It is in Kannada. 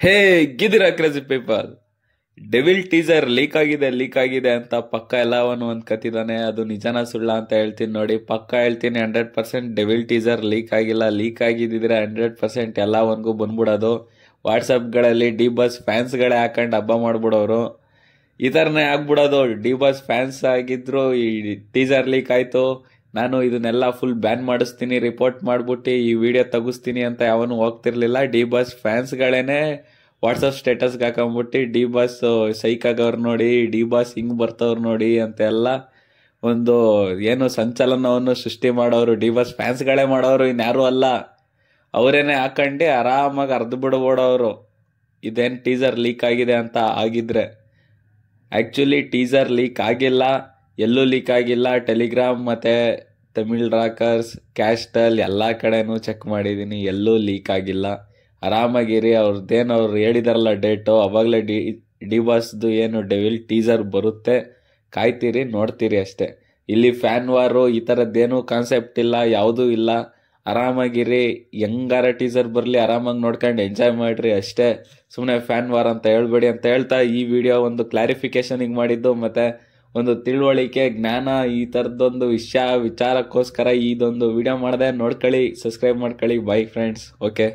ಹೇ ಗಿದಿರ crazy people, devil teaser leak ಆಗಿದೆ ಅಂತ ಪಕ್ಕ ಎಲ್ಲವನು ಅನ್ಕತಿದ್ದಾನೆ. ಅದು ನಿಜನಾ ಸುಳ್ಳ ಅಂತ ಹೇಳ್ತೀನಿ ನೋಡಿ. ಪಕ್ಕ ಹೇಳ್ತೀನಿ, 100% ಡೆವಿಲ್ ಟೀಸರ್ ಲೀಕ್ ಆಗಿಲ್ಲ. ಲೀಕ್ ಆಗಿದ್ದಿದ್ರೆ 100% ಎಲ್ಲವನ್ಗೂ ಬಂದ್ಬಿಡೋದು. ವಾಟ್ಸಪ್ಗಳಲ್ಲಿ ಡಿ ಬಾಸ್ ಫ್ಯಾನ್ಸ್ಗಳೇ ಹಾಕೊಂಡು ಹಬ್ಬ ಮಾಡ್ಬಿಡೋರು. ಈ ಥರನೇ ಆಗ್ಬಿಡೋದು. ಡಿ ಬಾಸ್ ಫ್ಯಾನ್ಸ್ ಆಗಿದ್ರು ಈ ಟೀಸರ್ ಲೀಕ್ ಆಯ್ತು, ನಾನು ಇದನ್ನೆಲ್ಲ ಫುಲ್ ಬ್ಯಾನ್ ಮಾಡಿಸ್ತೀನಿ, ರಿಪೋರ್ಟ್ ಮಾಡ್ಬಿಟ್ಟು ಈ ವಿಡಿಯೋ ತೆಗಿಸ್ತೀನಿ ಅಂತ ಯಾವನು ಹೋಗ್ತಿರ್ಲಿಲ್ಲ. ಡಿ ಬಾಸ್ ಫ್ಯಾನ್ಸ್ಗಳೇನೆ ವಾಟ್ಸಪ್ ಸ್ಟೇಟಸ್ಗೆ ಹಾಕೊಂಡ್ಬಿಟ್ಟು ಡಿ ಬಾಸ್ ಸೈಕ್ ಆಗವ್ರು ನೋಡಿ, ಡಿ ಬಾಸ್ ಹಿಂಗ್ ಬರ್ತವ್ರು ನೋಡಿ ಅಂತೆಲ್ಲ ಒಂದು ಏನು ಸಂಚಲನವನ್ನು ಸೃಷ್ಟಿ ಮಾಡೋರು ಡಿ ಬಾಸ್ ಫ್ಯಾನ್ಸ್ಗಳೇ ಮಾಡೋರು, ಇನ್ಯಾರು ಅಲ್ಲ. ಅವರೇನೆ ಹಾಕೊಂಡು ಆರಾಮಾಗಿ ಅರ್ಧ ಬಿಡ್ಬೋಡವರು ಇದೇನು ಟೀಸರ್ ಲೀಕ್ ಆಗಿದೆ ಅಂತ ಆಗಿದ್ರೆ. ಆ್ಯಕ್ಚುಲಿ ಟೀಸರ್ ಲೀಕ್ ಆಗಿಲ್ಲ, ಎಲ್ಲೂ ಲೀಕ್ ಆಗಿಲ್ಲ. ಟೆಲಿಗ್ರಾಮ್ ಮತ್ತು ತಮಿಳ್ ರಾಕರ್ಸ್, ಕ್ಯಾಸ್ಟಲ್ ಎಲ್ಲ ಕಡೆನೂ ಚೆಕ್ ಮಾಡಿದ್ದೀನಿ, ಎಲ್ಲೂ ಲೀಕ್ ಆಗಿಲ್ಲ. ಆರಾಮಾಗಿರಿ. ಅವ್ರು ಹೇಳಿದಾರಲ್ಲ ಡೇಟು, ಅವಾಗಲೇ ಡಿ ಬಾಸ್ದು ಏನು ಡೆವಿಲ್ ಟೀಸರ್ ಬರುತ್ತೆ, ಕಾಯ್ತೀರಿ, ನೋಡ್ತೀರಿ ಅಷ್ಟೇ. ಇಲ್ಲಿ ಫ್ಯಾನ್ ವಾರು ಈ ಥರದ್ದೇನು ಕಾನ್ಸೆಪ್ಟ್ ಇಲ್ಲ, ಯಾವುದೂ ಇಲ್ಲ. ಆರಾಮಾಗಿರಿ, ಹೆಂಗಾರ ಟೀಸರ್ ಬರಲಿ, ಆರಾಮಾಗಿ ನೋಡ್ಕೊಂಡು ಎಂಜಾಯ್ ಮಾಡಿರಿ ಅಷ್ಟೇ. ಸುಮ್ಮನೆ ಫ್ಯಾನ್ ವಾರ್ ಅಂತ ಹೇಳ್ಬೇಡಿ ಅಂತ ಹೇಳ್ತಾ ಈ ವಿಡಿಯೋ ಒಂದು ಕ್ಲಾರಿಫಿಕೇಶನಿಗೆ ಮಾಡಿದ್ದು, ಮತ್ತು ಒಂದು ತಿಳುವಳಿಕೆ ಜ್ಞಾನ ಈ ಥರದ್ದೊಂದು ವಿಚಾರಕ್ಕೋಸ್ಕರ ಇದೊಂದು ವಿಡಿಯೋ ಮಾಡಿದೆ. ನೋಡ್ಕೊಳ್ಳಿ, ಸಬ್ಸ್ಕ್ರೈಬ್ ಮಾಡ್ಕೊಳ್ಳಿ. By friends. ಓಕೆ.